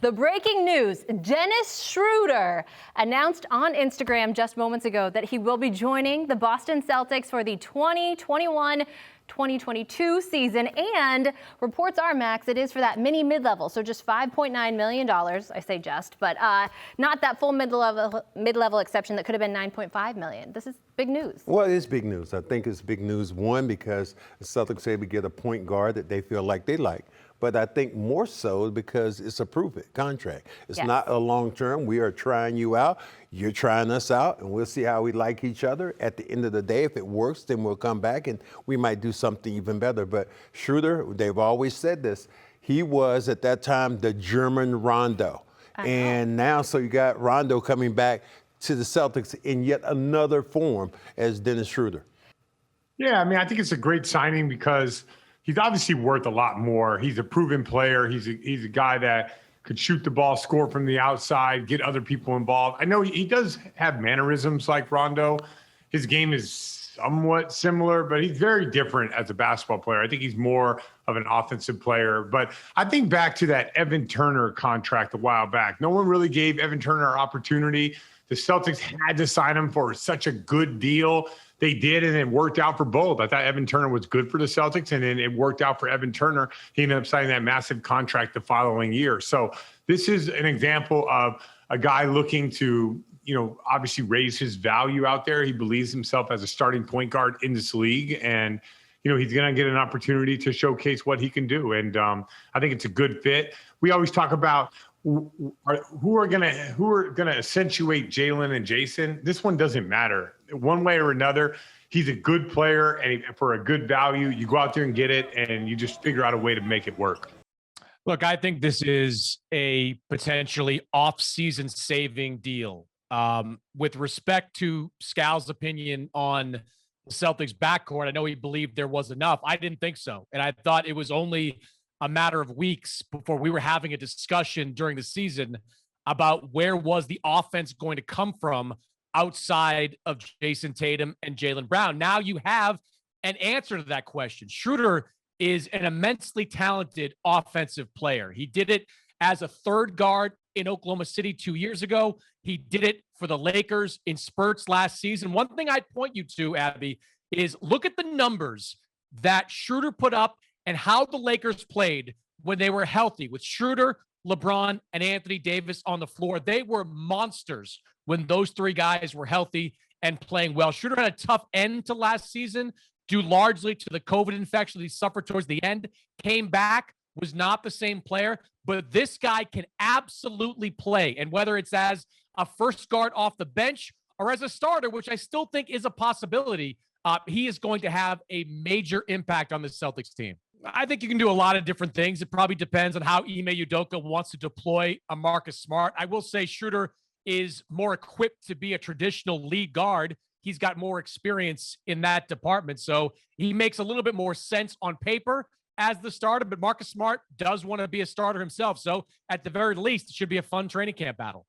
The breaking news, Dennis Schroder announced on Instagram just moments ago that he will be joining the Boston Celtics for the 2021-2022 season, and reports are, Max, it is for that mini mid-level, so just $5.9 million. I say just, but not that full mid-level exception that could have been $9.5 million. This is big news. Well, it is big news. I think it's big news, one, because the Celtics are able to get a point guard that they feel like they like. But I think more so because it's a prove-it contract. It's not a long-term. We are trying you out. You're trying us out, and we'll see how we like each other. At the end of the day, if it works, then we'll come back, and we might do something even better. But Schroder, they've always said this, he was, at that time, the German Rondo. And now, so you got Rondo coming back to the Celtics in yet another form as Dennis Schroder. Yeah, I mean, I think it's a great signing because he's obviously worth a lot more. He's a proven player. He's a guy that could shoot the ball, score from the outside, get other people involved. I know he does have mannerisms like Rondo. His game is somewhat similar, but he's very different as a basketball player. I think he's more of an offensive player. But I think back to that Evan Turner contract a while back. No one really gave Evan Turner an opportunity. The Celtics had to sign him for such a good deal. They did, and it worked out for both. I thought Evan Turner was good for the Celtics, and then it worked out for Evan Turner. He ended up signing that massive contract the following year. So this is an example of a guy looking to, obviously raise his value out there. He believes himself as a starting point guard in this league, and he's going to get an opportunity to showcase what he can do. And I think it's a good fit. We always talk about who are gonna accentuate Jalen and Jason. This one doesn't matter one way or another. He's a good player, and for a good value, you go out there and get it, and you just figure out a way to make it work. Look, I think this is a potentially off-season saving deal. With respect to Scal's opinion on the Celtics backcourt, I know he believed there was enough. I didn't think so, and I thought it was only a matter of weeks before we were having a discussion during the season about where was the offense going to come from outside of Jason Tatum and Jaylen Brown. Now you have an answer to that question. Schroder is an immensely talented offensive player. He did it as a third guard in Oklahoma City 2 years ago. He did it for the Lakers in spurts last season. One thing I'd point you to, Abby, is look at the numbers that Schroder put up and how the Lakers played when they were healthy with Schroder, LeBron, and Anthony Davis on the floor. They were monsters when those three guys were healthy and playing well. Schroder had a tough end to last season due largely to the COVID infection he suffered towards the end, came back, was not the same player, but this guy can absolutely play. And whether it's as a first guard off the bench or as a starter, which I still think is a possibility, he is going to have a major impact on the Celtics team. I think you can do a lot of different things. It probably depends on how Ime Udoka wants to deploy a Marcus Smart. I will say Schroder is more equipped to be a traditional lead guard. He's got more experience in that department. So he makes a little bit more sense on paper as the starter, but Marcus Smart does want to be a starter himself. So at the very least, it should be a fun training camp battle.